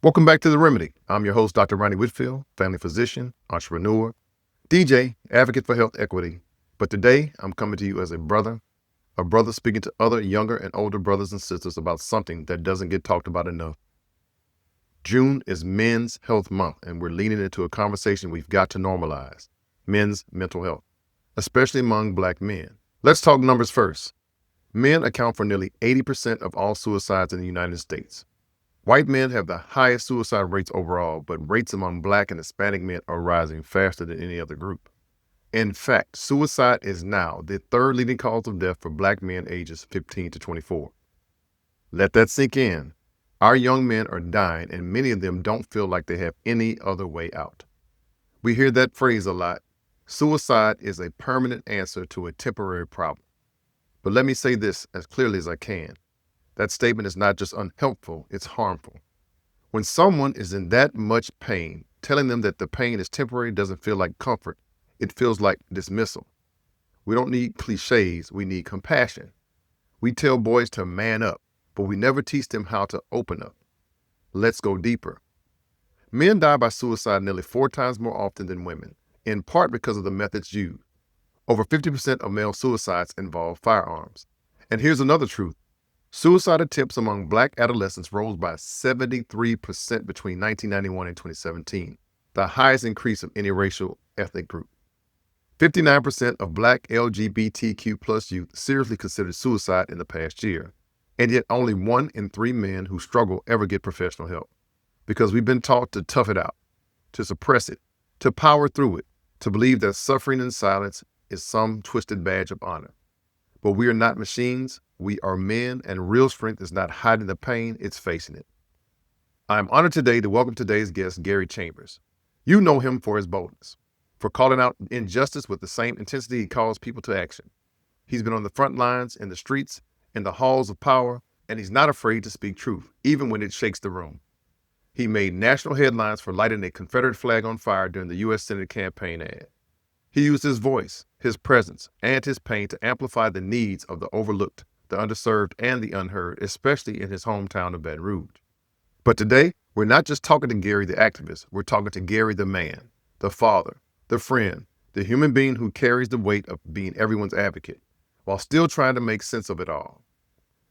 Welcome back to The Remedy. I'm your host, Dr. Rani Whitfield, family physician, entrepreneur, DJ, advocate for health equity. But today, I'm coming to you as a brother speaking to other younger and older brothers and sisters about something that doesn't get talked about enough. June is Men's Health Month, and we're leaning into a conversation we've got to normalize: men's mental health, especially among Black men. Let's talk numbers first. Men account for nearly 80% of all suicides in the United States. White men have the highest suicide rates overall, but rates among Black and Hispanic men are rising faster than any other group. In fact, suicide is now the third leading cause of death for Black men ages 15 to 24. Let that sink in. Our young men are dying, and many of them don't feel like they have any other way out. We hear that phrase a lot. Suicide is a permanent answer to a temporary problem. But let me say this as clearly as I can. That statement is not just unhelpful, it's harmful. When someone is in that much pain, telling them that the pain is temporary doesn't feel like comfort. It feels like dismissal. We don't need cliches, we need compassion. We tell boys to man up, but we never teach them how to open up. Let's go deeper. Men die by suicide nearly 4 times more often than women, in part because of the methods used. Over 50% of male suicides involve firearms. And here's another truth. Suicide attempts among Black adolescents rose by 73% between 1991 and 2017, the highest increase of any racial ethnic group. 59% of Black LGBTQ+ youth seriously considered suicide in the past year, and yet only 1 in 3 men who struggle ever get professional help, because we've been taught to tough it out, to suppress it, to power through it, to believe that suffering in silence is some twisted badge of honor. But we are not machines, we are men, and real strength is not hiding the pain, it's facing it. I am honored today to welcome today's guest, Gary Chambers. You know him for his boldness, for calling out injustice with the same intensity he calls people to action. He's been on the front lines, in the streets, in the halls of power, and he's not afraid to speak truth, even when it shakes the room. He made national headlines for lighting a Confederate flag on fire during the U.S. Senate campaign ad. He used his voice, his presence, and his pain to amplify the needs of the overlooked, the underserved, and the unheard, especially in his hometown of Baton Rouge. But today, we're not just talking to Gary the activist, we're talking to Gary the man, the father, the friend, the human being who carries the weight of being everyone's advocate, while still trying to make sense of it all.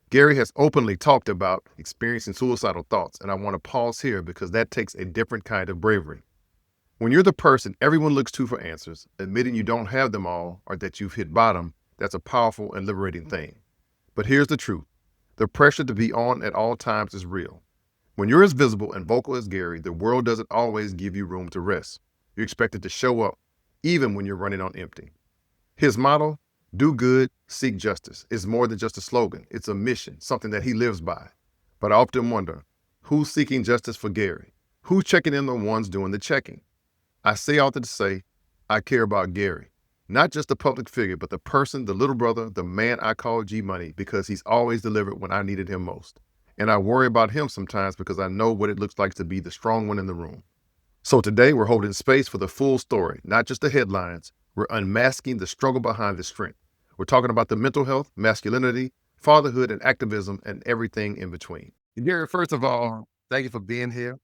Gary has openly talked about experiencing suicidal thoughts, and I want to pause here because that takes a different kind of bravery. When you're the person everyone looks to for answers, admitting you don't have them all or that you've hit bottom, that's a powerful and liberating thing. But here's the truth. The pressure to be on at all times is real. When you're as visible and vocal as Gary, the world doesn't always give you room to rest. You're expected to show up, even when you're running on empty. His motto, do good, seek justice, is more than just a slogan. It's a mission, something that he lives by. But I often wonder, who's seeking justice for Gary? Who's checking in on the ones doing the checking? I say all that to say, I care about Gary. Not just the public figure, but the person, the little brother, the man I call G-Money, because he's always delivered when I needed him most. And I worry about him sometimes because I know what it looks like to be the strong one in the room. So today we're holding space for the full story, not just the headlines. We're unmasking the struggle behind the strength. We're talking about the mental health, masculinity, fatherhood, and activism, and everything in between. Gary, first of all, thank you for being here.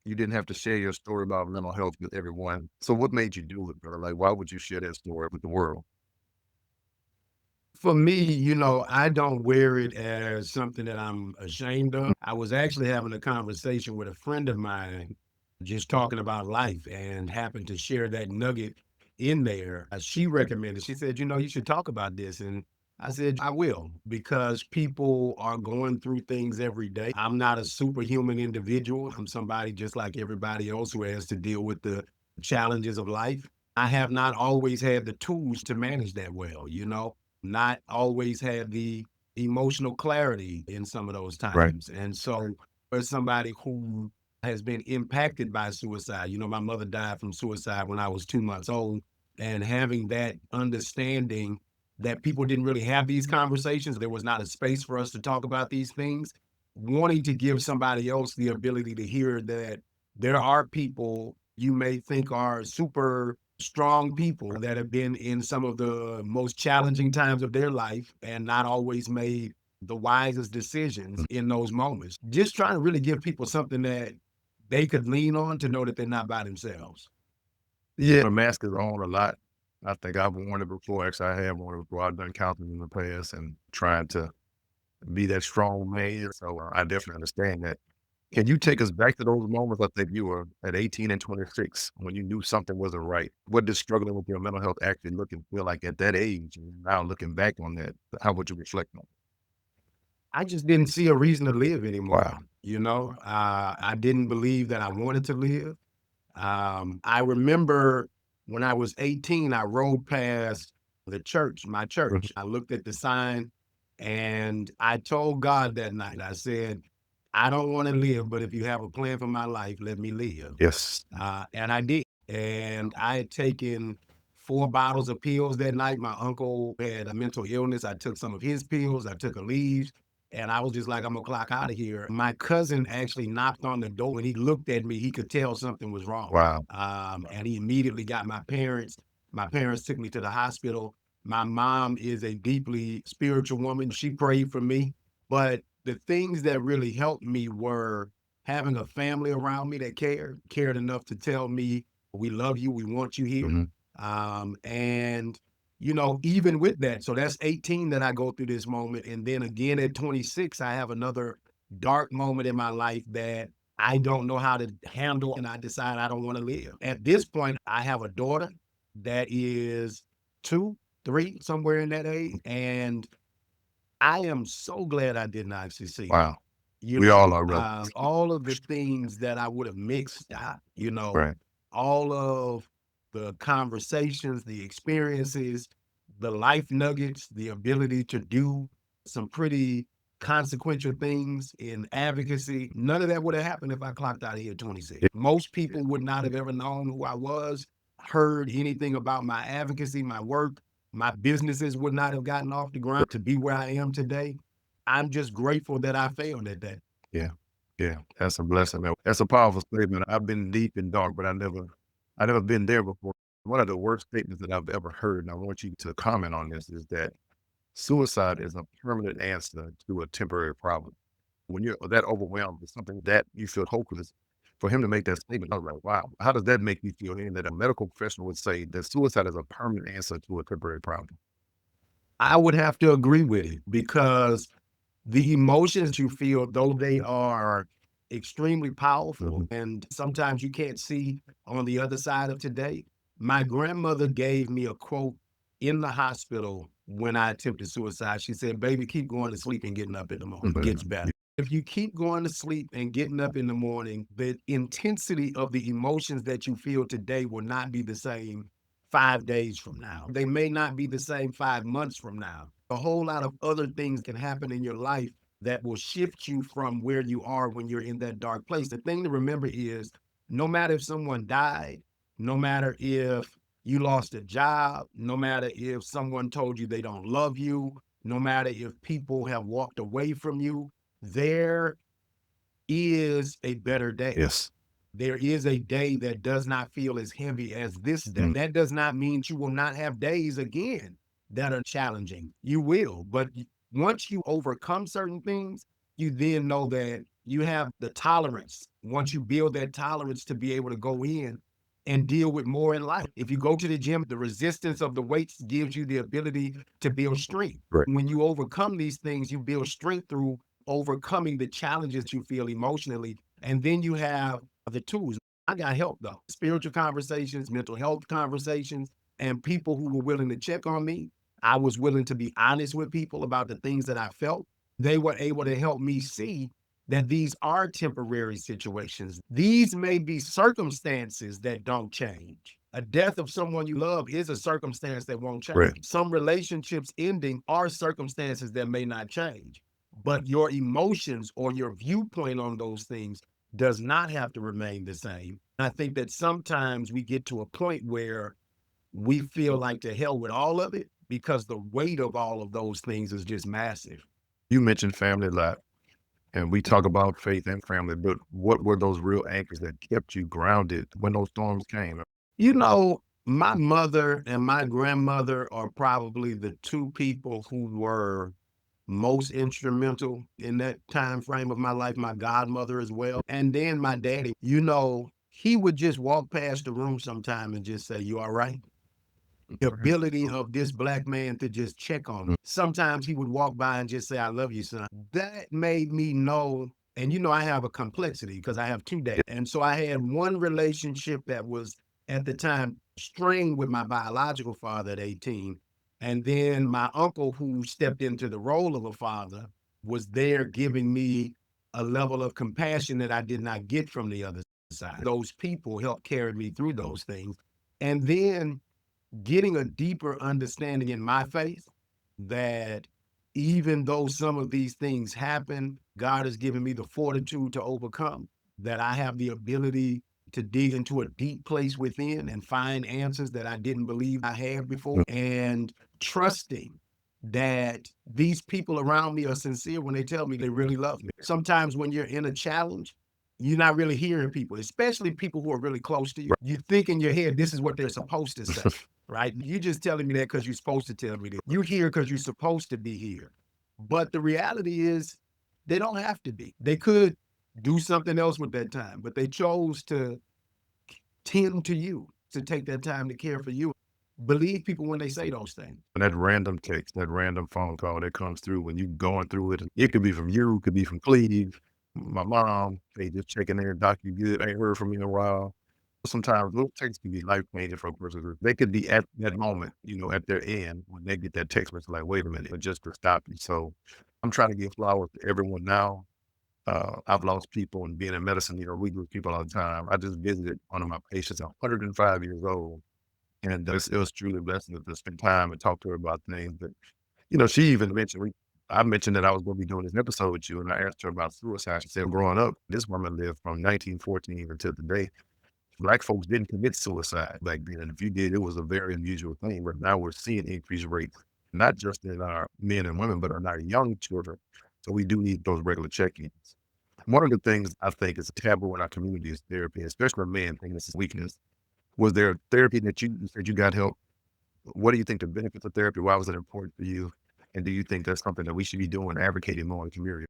You didn't have to share your story about mental health with everyone. So what made you do it, brother? Like, why would you share that story with the world? For me, I don't wear it as something that I'm ashamed of. I was actually having a conversation with a friend of mine, just talking about life, and happened to share that nugget in there. She recommended, she said, you should talk about this. And I said, I will, because people are going through things every day. I'm not a superhuman individual. I'm somebody just like everybody else who has to deal with the challenges of life. I have not always had the tools to manage that well, not always had the emotional clarity in some of those Right. times. And so, for somebody who has been impacted by suicide, my mother died from suicide when I was 2 months old, and having that understanding that people didn't really have these conversations, there was not a space for us to talk about these things, wanting to give somebody else the ability to hear that there are people you may think are super strong people that have been in some of the most challenging times of their life and not always made the wisest decisions in those moments. Just trying to really give people something that they could lean on to know that they're not by themselves. Yeah, the mask is on a lot. I think I've worn it before. Actually, I have worn it before. I've done counseling in the past and trying to be that strong man. So I definitely understand that. Can you take us back to those moments? I think you were at 18 and 26 when you knew something wasn't right. What did struggling with your mental health actually look and feel like at that age? And now looking back on that, how would you reflect on it? I just didn't see a reason to live anymore. Wow. I didn't believe that I wanted to live. I remember when I was 18, I rode past the church, my Mhm. church. I looked at the sign and I told God that night, I said, I don't want to live, but if you have a plan for my life, let me live. Yes. And I did. And I had taken 4 bottles of pills that night. My uncle had a mental illness. I took some of his pills. I took a leave. And I was just like, I'm gonna clock out of here. My cousin actually knocked on the door. When he looked at me, he could tell something was wrong. Wow. And he immediately got my parents. My parents took me to the hospital. My mom is a deeply spiritual woman. She prayed for me. But the things that really helped me were having a family around me that cared enough to tell me, we love you, we want you here. Hmm. And even with that, so that's 18 that I go through this moment. And then again at 26, I have another dark moment in my life that I don't know how to handle. And I decide I don't want to live. At this point, I have a daughter that is 2, 3, somewhere in that age. And I am so glad I did not succeed. Wow. We all are brothers. All of the things that I would have mixed up, Right. all of the conversations, the experiences, the life nuggets, the ability to do some pretty consequential things in advocacy. None of that would have happened if I clocked out of here at 26. Most people would not have ever known who I was, heard anything about my advocacy, my work. My businesses would not have gotten off the ground to be where I am today. I'm just grateful that I failed at that. Yeah. Yeah. That's a blessing, man. That's a powerful statement. I've been deep and dark, but I never been there before. One of the worst statements that I've ever heard, and I want you to comment on this, is that suicide is a permanent answer to a temporary problem. When you're that overwhelmed with something that you feel hopeless, for him to make that statement, I was like, wow, how does that make you feel? And that a medical professional would say that suicide is a permanent answer to a temporary problem. I would have to agree with it because the emotions you feel, though they are extremely powerful Mhm. and sometimes you can't see on the other side of today. My grandmother gave me a quote in the hospital when I attempted suicide. She said, baby, keep going to sleep and getting up in the morning. It gets better. If you keep going to sleep and getting up in the morning, the intensity of the emotions that you feel today will not be the same 5 days from now. They may not be the same 5 months from now. A whole lot of other things can happen in your life that will shift you from where you are when you're in that dark place. The thing to remember is no matter if someone died, no matter if you lost a job, no matter if someone told you they don't love you, no matter if people have walked away from you, there is a better day. Yes. There is a day that does not feel as heavy as this day. Mm. That does not mean you will not have days again that are challenging. You will, but once you overcome certain things, you then know that you have the tolerance. Once you build that tolerance to be able to go in and deal with more in life. If you go to the gym, the resistance of the weights gives you the ability to build strength. Right. When you overcome these things, you build strength through overcoming the challenges you feel emotionally. And then you have the tools. I got help though. Spiritual conversations, mental health conversations, and people who were willing to check on me. I was willing to be honest with people about the things that I felt. They were able to help me see that these are temporary situations. These may be circumstances that don't change. A death of someone you love is a circumstance that won't Right. change. Some relationships ending are circumstances that may not change, but your emotions or your viewpoint on those things does not have to remain the same. I think that sometimes we get to a point where we feel like to hell with all of it because the weight of all of those things is just massive. You mentioned family a lot, and we talk about faith and family, but what were those real anchors that kept you grounded when those storms came? My mother and my grandmother are probably the two people who were most instrumental in that time frame of my life, my godmother as well. And then my daddy, he would just walk past the room sometime and just say, "You all right?" The ability of this black man to just check on me. Sometimes he would walk by and just say, "I love you, son." That made me know. And I have a complexity because I have two dads. And so I had one relationship that was at the time strained with my biological father at 18. And then my uncle, who stepped into the role of a father, was there giving me a level of compassion that I did not get from the other side. Those people helped carry me through those things. And then getting a deeper understanding in my faith that even though some of these things happen, God has given me the fortitude to overcome, that I have the ability to dig into a deep place within and find answers that I didn't believe I had before, and trusting that these people around me are sincere when they tell me they really love me. Sometimes when you're in a challenge, you're not really hearing people, especially people who are really close to you. You think in your head, this is what they're supposed to say. Right? You just telling me that because you're supposed to tell me that. You here because you're supposed to be here. But the reality is they don't have to be. They could do something else with that time, but they chose to tend to you, to take that time to care for you. Believe people when they say those things. And that random text, that random phone call that comes through when you going through it, it could be from you, it could be from Cleve, my mom, they just checking in, doc, you good, ain't heard from you in a while. Sometimes little texts can be life changing for a person. They could be at that moment, at their end when they get that text message, like, wait a minute, but just to stop you. So I'm trying to give flowers to everyone now. I've lost people and being in medicine, we lose people all the time. I just visited one of my patients, 105 years old. And it was truly a blessing to spend time and talk to her about things that, she even mentioned, I mentioned that I was going to be doing this episode with you, and I asked her about suicide. She said, growing up, this woman lived from 1914 until today. Black folks didn't commit suicide back then. And if you did, it was a very unusual thing. But now we're seeing increased rates, not just in our men and women, but in our young children. So we do need those regular check-ins. One of the things I think is taboo in our community is therapy, especially men thinking this is weakness. Was there therapy that you said you got help? What do you think the benefits of therapy? Why was it important for you? And do you think that's something that we should be doing, advocating more in the community?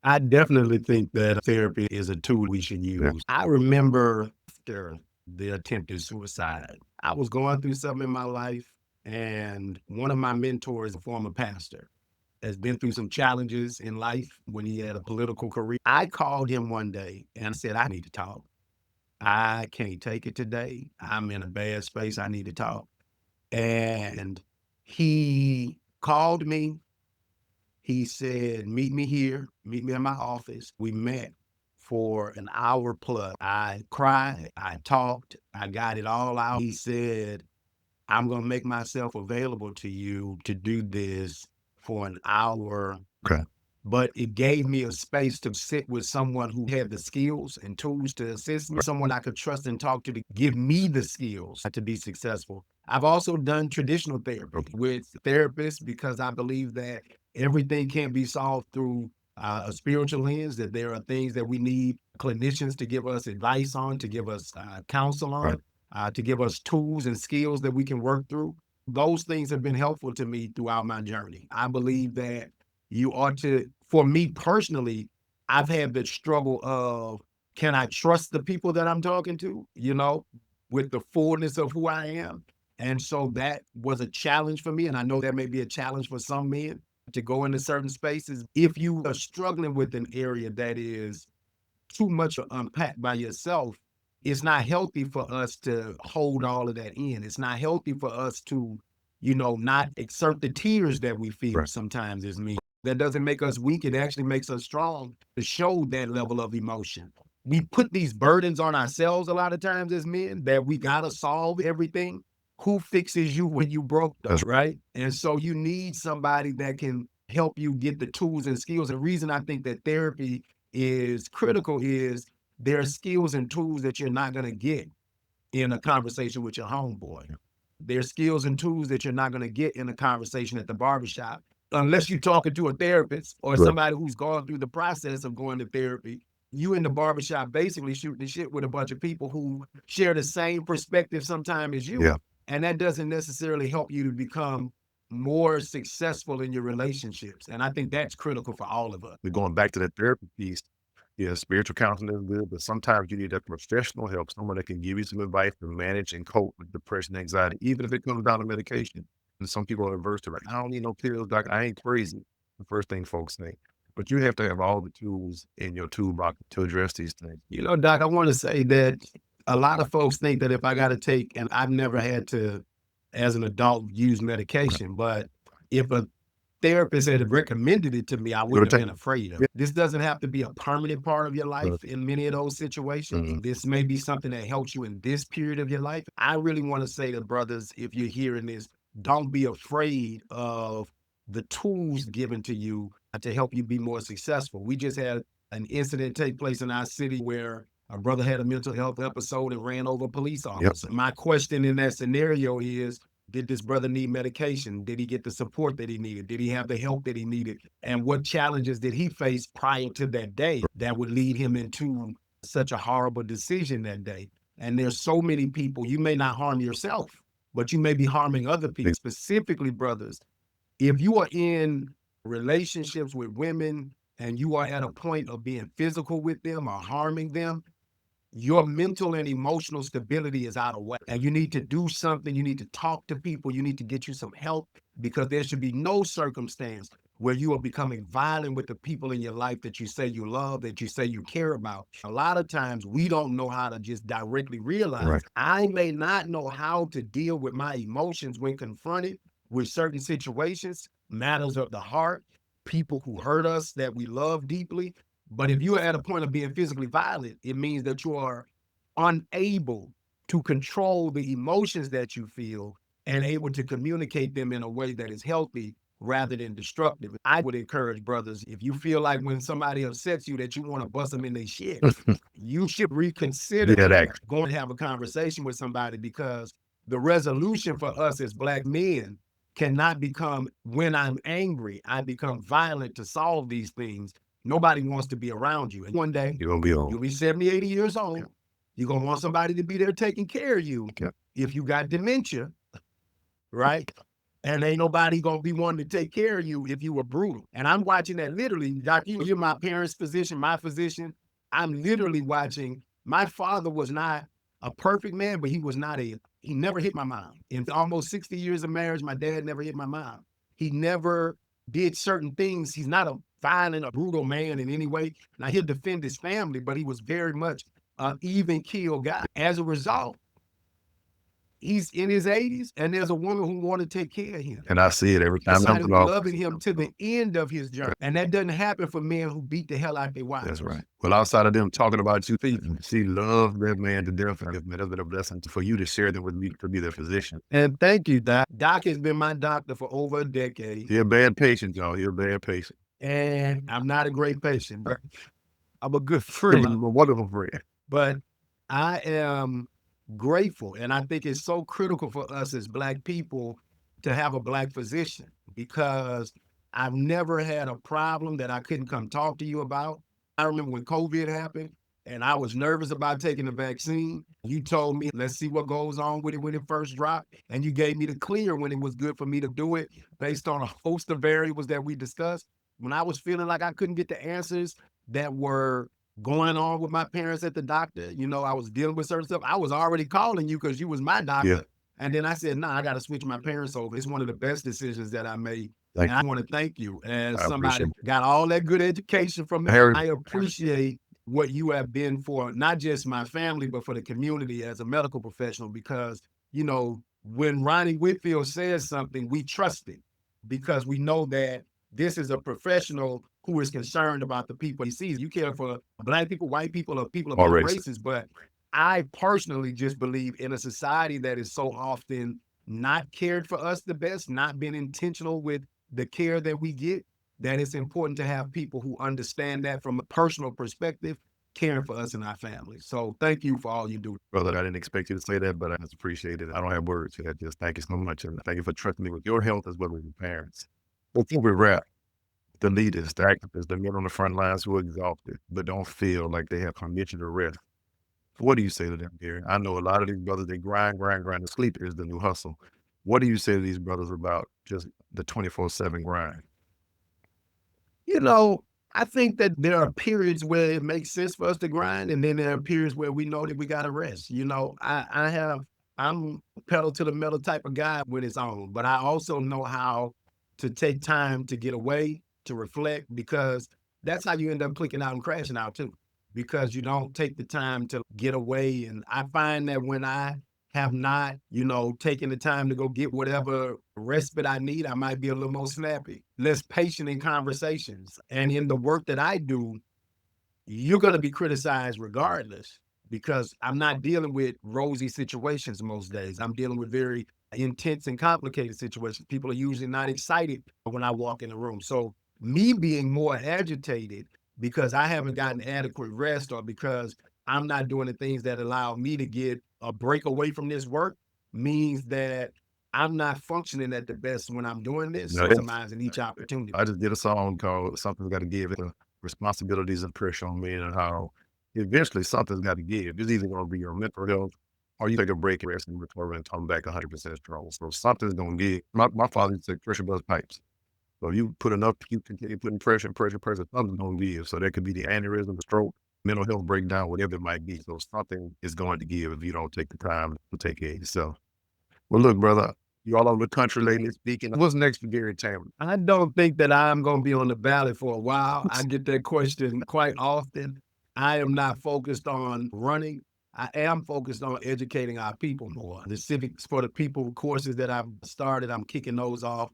I definitely think that therapy is a tool we should use. Yeah. I remember after the attempted suicide, I was going through something in my life, and one of my mentors, a former pastor, has been through some challenges in life when he had a political career. I called him one day and said, "I need to talk. I can't take it today. I'm in a bad space. I need to talk." And he called me. He said, "Meet me here, meet me in my office." We met for an hour plus. I cried, I talked, I got it all out. He said, "I'm going to make myself available to you to do this for an hour." Okay. But it gave me a space to sit with someone who had the skills and tools to assist me, someone I could trust and talk to give me the skills to be successful. I've also done traditional therapy with therapists because I believe that everything can't be solved through a spiritual lens, that there are things that we need clinicians to give us advice on, to give us counsel Right. on, to give us tools and skills that we can work through. Those things have been helpful to me throughout my journey. I believe that you ought to, for me personally, I've had the struggle of, can I trust the people that I'm talking to, with the fullness of who I am? And so that was a challenge for me. And I know that may be a challenge for some men to go into certain spaces. If you are struggling with an area that is too much to unpack by yourself, it's not healthy for us to hold all of that in. It's not healthy for us to, not exert the tears that we feel Right. sometimes as men. That doesn't make us weak. It actually makes us strong to show that level of emotion. We put these burdens on ourselves a lot of times as men that we got to solve everything. Who fixes you when you broke, though, That's right? And so you need somebody that can help you get the tools and skills. The reason I think that therapy is critical is there are skills and tools that you're not going to get in a conversation with your homeboy. There's skills and tools that you're not going to get in a conversation at the barbershop unless you're talking to a therapist or right. somebody who's gone through the process of going to therapy. You in the barbershop basically shooting the shit with a bunch of people who share the same perspective sometime as you. Yeah. And that doesn't necessarily help you to become more successful in your relationships. And I think that's critical for all of us. We're going back to that therapy piece. Yeah, spiritual counseling is good, but sometimes you need that professional help, someone that can give you some advice to manage and cope with depression, anxiety, even if it comes down to medication. And some people are averse to like, I don't need no pills, doc. I ain't crazy. The first thing folks think. But you have to have all the tools in your toolbox to address these things. You know, Doc, I want to say that a lot of folks think that if I got to take, and I've never had to, as an adult, use medication, but if a therapist had recommended it to me, I wouldn't have been afraid of it. This doesn't have to be a permanent part of your life in many of those situations. This may be something that helps you in this period of your life. I really want to say to brothers, if you're hearing this, don't be afraid of the tools given to you to help you be more successful. We just had an incident take place in our city where a brother had a mental health episode and ran over a police officer. My question in that scenario is, did this brother need medication? Did he get the support that he needed? Did he have the help that he needed? And what challenges did he face prior to that day that would lead him into such a horrible decision that day? And there's so many people, you may not harm yourself, but you may be harming other people. Specifically, brothers, if you are in relationships with women and you are at a point of being physical with them or harming them, your mental and emotional stability is out of whack. And you need to do something. You need to talk to people. You need to get you some help, because there should be no circumstance where you are becoming violent with the people in your life that you say you love, that you say you care about. A lot of times we don't know how to just directly realize, I may not know how to deal with my emotions when confronted with certain situations, matters of the heart, people who hurt us that we love deeply. But if you are at a point of being physically violent, it means that you are unable to control the emotions that you feel and able to communicate them in a way that is healthy rather than destructive. I would encourage brothers, if you feel like when somebody upsets you that you want to bust them in their shit, you should reconsider going to have a conversation with somebody, because the resolution for us as Black men cannot become, when I'm angry, I become violent to solve these things. Nobody wants to be around you. And one day, you'll be 70, 80 years old. You're going to want somebody to be there taking care of you. If you got dementia, right? And ain't nobody going to be wanting to take care of you if you were brutal. And I'm watching that literally. Doc, you're my parents' physician, my physician. I'm literally watching. My father was not a perfect man, but he never hit my mom. In almost 60 years of marriage, my dad never hit my mom. He never did certain things. He's not a violent or brutal man in any way. Now, he'll defend his family, but he was very much an even keel guy. As a result, he's in his 80s, and there's a woman who want to take care of him. And I see it every time. Somebody loving him to the end of his journey. And that doesn't happen for men who beat the hell out their wives. That's right. Well, outside of them talking about you, she loved that man to death. And that's been a blessing for you to share them with me, to be their physician. And thank you, Doc. Doc has been my doctor for over a decade. You're a bad patient, y'all. You're a bad patient. And I'm not a great patient, but I'm a good friend. I'm a wonderful friend. But I am grateful, and I think it's so critical for us as Black people to have a Black physician, because I've never had a problem that I couldn't come talk to you about. I remember when COVID happened and I was nervous about taking the vaccine. You told me, let's see what goes on with it when it first dropped. And you gave me the clear when it was good for me to do it based on a host of variables that we discussed. When I was feeling like I couldn't get the answers that were going on with my parents at the doctor, I was dealing with certain stuff. I was already calling you because you was my doctor. And then I said, nah, I got to switch my parents over. It's one of the best decisions that I made. And I want to thank you as somebody got all that good education from me. I appreciate what you have been for not just my family, but for the community as a medical professional, because, when Rani Whitfield says something, we trust it, because we know that this is a professional who is concerned about the people he sees. You care for Black people, white people, or people of all races, but I personally just believe in a society that is so often not cared for us the best, not been intentional with the care that we get, that it's important to have people who understand that from a personal perspective, caring for us and our families. So thank you for all you do. Brother, I didn't expect you to say that, but I just appreciate it. I don't have words for that. Just thank you so much. And thank you for trusting me with your health as well as your parents. Before we wrap, the leaders, the activists, the men on the front lines who are exhausted, but don't feel like they have permission to rest. What do you say to them, Gary? I know a lot of these brothers, they grind. The sleep is the new hustle. What do you say to these brothers about just the 24/7 grind? You know, I think that there are periods where it makes sense for us to grind, and then there are periods where we know that we gotta rest. I'm pedal to the metal type of guy when it's on, but I also know how to take time to get away, to reflect, because that's how you end up clicking out and crashing out too. Because you don't take the time to get away. And I find that when I have not, taken the time to go get whatever respite I need, I might be a little more snappy, less patient in conversations. And in the work that I do, you're going to be criticized regardless, because I'm not dealing with rosy situations most days. I'm dealing with very intense and complicated situations. People are usually not excited when I walk in the room. So me being more agitated because I haven't gotten adequate rest, or because I'm not doing the things that allow me to get a break away from this work, means that I'm not functioning at the best when I'm doing this, No, it's- maximizing each opportunity. I just did a song called "Something's Got to Give." The responsibilities and pressure on men, and how eventually something's got to give. It's either going to be your mental health, or you take a break and rest and recover and come back 100% strong. So something's going to give. My father used to say pressure bust pipes. So you put enough, you continue putting pressure, something's going to give. So that could be the aneurysm, the stroke, mental health breakdown, whatever it might be. So something is going to give if you don't take the time to take care of yourself. Well, look, brother, you all over the country lately speaking. What's next for Gary Chambers? I don't think that I'm going to be on the ballot for a while. I get that question quite often. I am not focused on running. I am focused on educating our people more. The Civics for the People courses that I've started, I'm kicking those off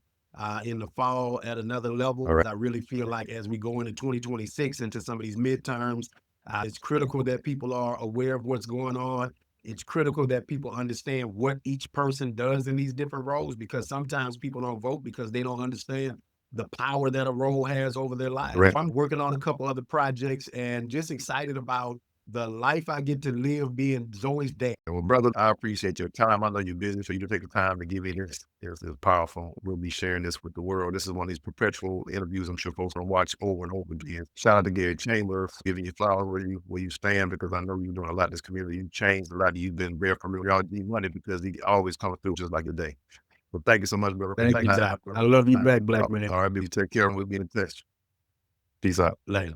in the fall at another level. All right. I really feel like as we go into 2026, into some of these midterms, it's critical that people are aware of what's going on. It's critical that people understand what each person does in these different roles, because sometimes people don't vote because they don't understand the power that a role has over their lives. Right. I'm working on a couple other projects and just excited about the life I get to live being Zoe's dad. Well, brother, I appreciate your time. I know you're busy, so you to take the time to give me this. It's powerful. We'll be sharing this with the world. This is one of these perpetual interviews I'm sure folks are going to watch over and over again. Shout out to Gary Chambers, giving you flowers where you stand, because I know you're doing a lot in this community. You've changed a lot. You've been very familiar. Y'all need money because he always comes through just like your day. Well, thank you so much, brother. Thank you, Doc. I love you back, Black man. All right, baby. Take care and we'll be in touch. Peace out. Later.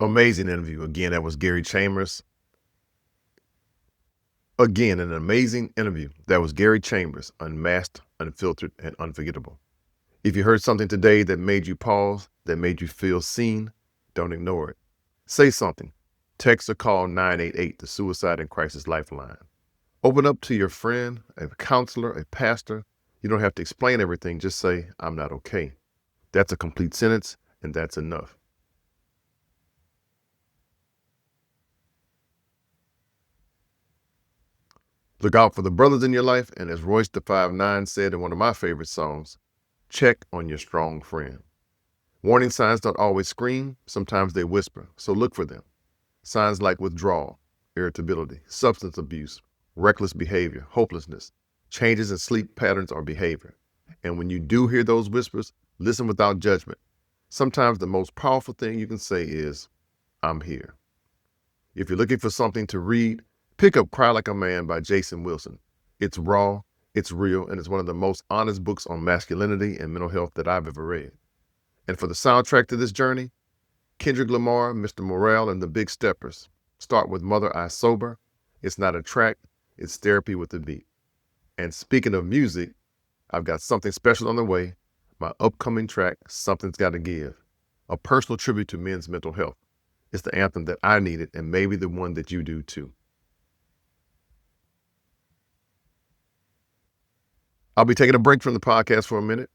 Amazing interview. Again, that was Gary Chambers. Again, an amazing interview. That was Gary Chambers, unmasked, unfiltered, and unforgettable. If you heard something today that made you pause, that made you feel seen, don't ignore it. Say something. Text or call 988, the Suicide and Crisis Lifeline. Open up to your friend, a counselor, a pastor. You don't have to explain everything. Just say, I'm not okay. That's a complete sentence, and that's enough. Look out for the brothers in your life, and as Royce the 5'9" said in one of my favorite songs, check on your strong friend. Warning signs don't always scream, sometimes they whisper, so look for them. Signs like withdrawal, irritability, substance abuse, reckless behavior, hopelessness, changes in sleep patterns or behavior. And when you do hear those whispers, listen without judgment. Sometimes the most powerful thing you can say is, I'm here. If you're looking for something to read, pick up Cry Like a Man by Jason Wilson. It's raw, it's real, and it's one of the most honest books on masculinity and mental health that I've ever read. And for the soundtrack to this journey, Kendrick Lamar, Mr. Morale, and the Big Steppers. Start with Mother I Sober. It's not a track, it's therapy with a beat. And speaking of music, I've got something special on the way. My upcoming track, Something's Gotta Give. A personal tribute to men's mental health. It's the anthem that I needed, and maybe the one that you do too. I'll be taking a break from the podcast for a minute.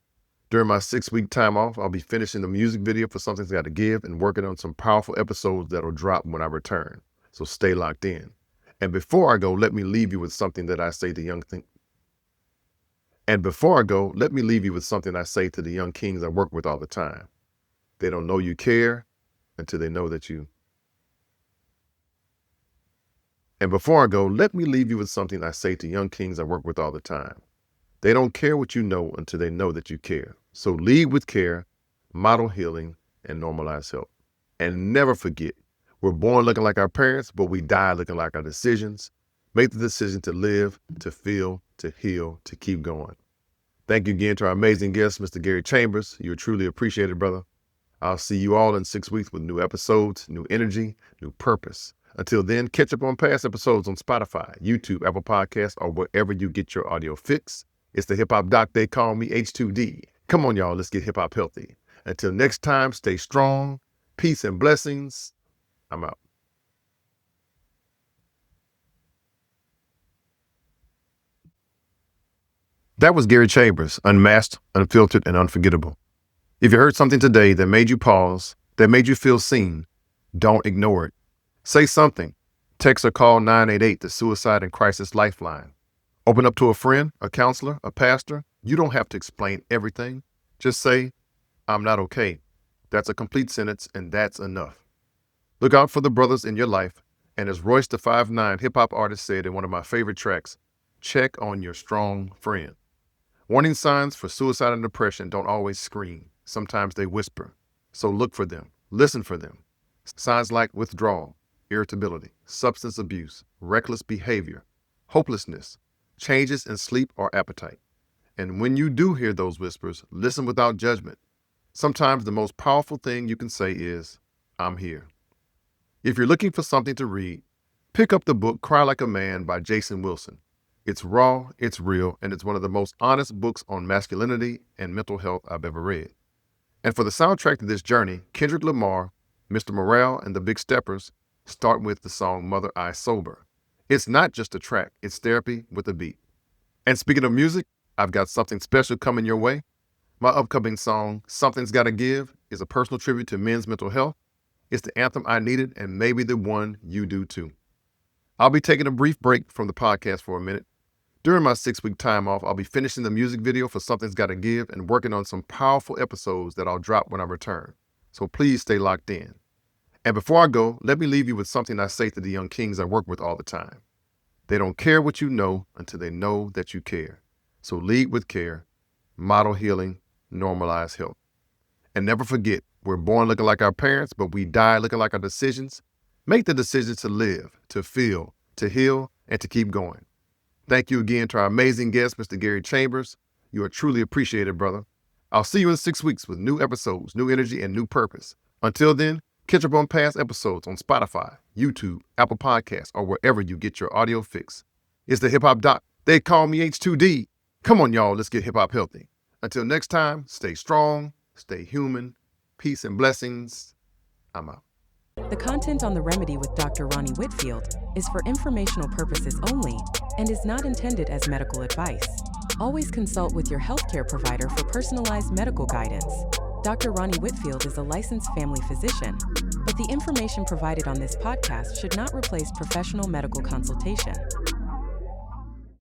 During my 6-week time off, I'll be finishing the music video for Something's Gotta Give and working on some powerful episodes that'll drop when I return. So stay locked in. And before I go, let me leave you with something that I say to young kings I work with all the time. They don't know you care until they know that you. And before I go, let me leave you with something I say to young kings I work with all the time. They don't care what you know until they know that you care. So lead with care, model healing, and normalize help. And never forget, we're born looking like our parents, but we die looking like our decisions. Make the decision to live, to feel, to heal, to keep going. Thank you again to our amazing guest, Mr. Gary Chambers. You're truly appreciated, brother. I'll see you all in 6 weeks with new episodes, new energy, new purpose. Until then, catch up on past episodes on Spotify, YouTube, Apple Podcasts, or wherever you get your audio fix. It's the hip hop doc they call me, H2D. Come on, y'all, let's get hip hop healthy. Until next time, stay strong, peace and blessings. I'm out. That was Gary Chambers, unmasked, unfiltered, and unforgettable. If you heard something today that made you pause, that made you feel seen, don't ignore it. Say something. Text or call 988, the Suicide and Crisis Lifeline. Open up to a friend, a counselor, a pastor. You don't have to explain everything. Just say, I'm not okay. That's a complete sentence, and that's enough. Look out for the brothers in your life, and as Royce the 5'9" hip-hop artist said in one of my favorite tracks, check on your strong friend. Warning signs for suicide and depression don't always scream. Sometimes they whisper. So look for them. Listen for them. Signs like withdrawal, irritability, substance abuse, reckless behavior, hopelessness, changes in sleep or appetite. And when you do hear those whispers, listen without judgment. Sometimes the most powerful thing you can say is, I'm here. If you're looking for something to read, pick up the book Cry Like a Man by Jason Wilson. It's raw, it's real, and it's one of the most honest books on masculinity and mental health I've ever read. And for the soundtrack to this journey, Kendrick Lamar, Mr. Morale, and the Big Steppers start with the song Mother I Sober. It's not just a track, it's therapy with a beat. And speaking of music, I've got something special coming your way. My upcoming song, Something's Gotta Give, is a personal tribute to men's mental health. It's the anthem I needed and maybe the one you do too. I'll be taking a brief break from the podcast for a minute. During my 6-week time off, I'll be finishing the music video for Something's Gotta Give and working on some powerful episodes that I'll drop when I return. So please stay locked in. And before I go, let me leave you with something I say to the young kings I work with all the time. They don't care what you know until they know that you care. So lead with care, model healing, normalize health. And never forget, we're born looking like our parents, but we die looking like our decisions. Make the decision to live, to feel, to heal, and to keep going. Thank you again to our amazing guest, Mr. Gary Chambers. You are truly appreciated, brother. I'll see you in 6 weeks with new episodes, new energy, and new purpose. Until then, catch up on past episodes on Spotify, YouTube, Apple Podcasts, or wherever you get your audio fix. It's the Hip Hop Doc. They call me H2D. Come on, y'all, let's get hip hop healthy. Until next time, stay strong, stay human, peace and blessings. I'm out. The content on The Remedy with Dr. Rani Whitfield is for informational purposes only and is not intended as medical advice. Always consult with your healthcare provider for personalized medical guidance. Dr. Rani Whitfield is a licensed family physician, but the information provided on this podcast should not replace professional medical consultation.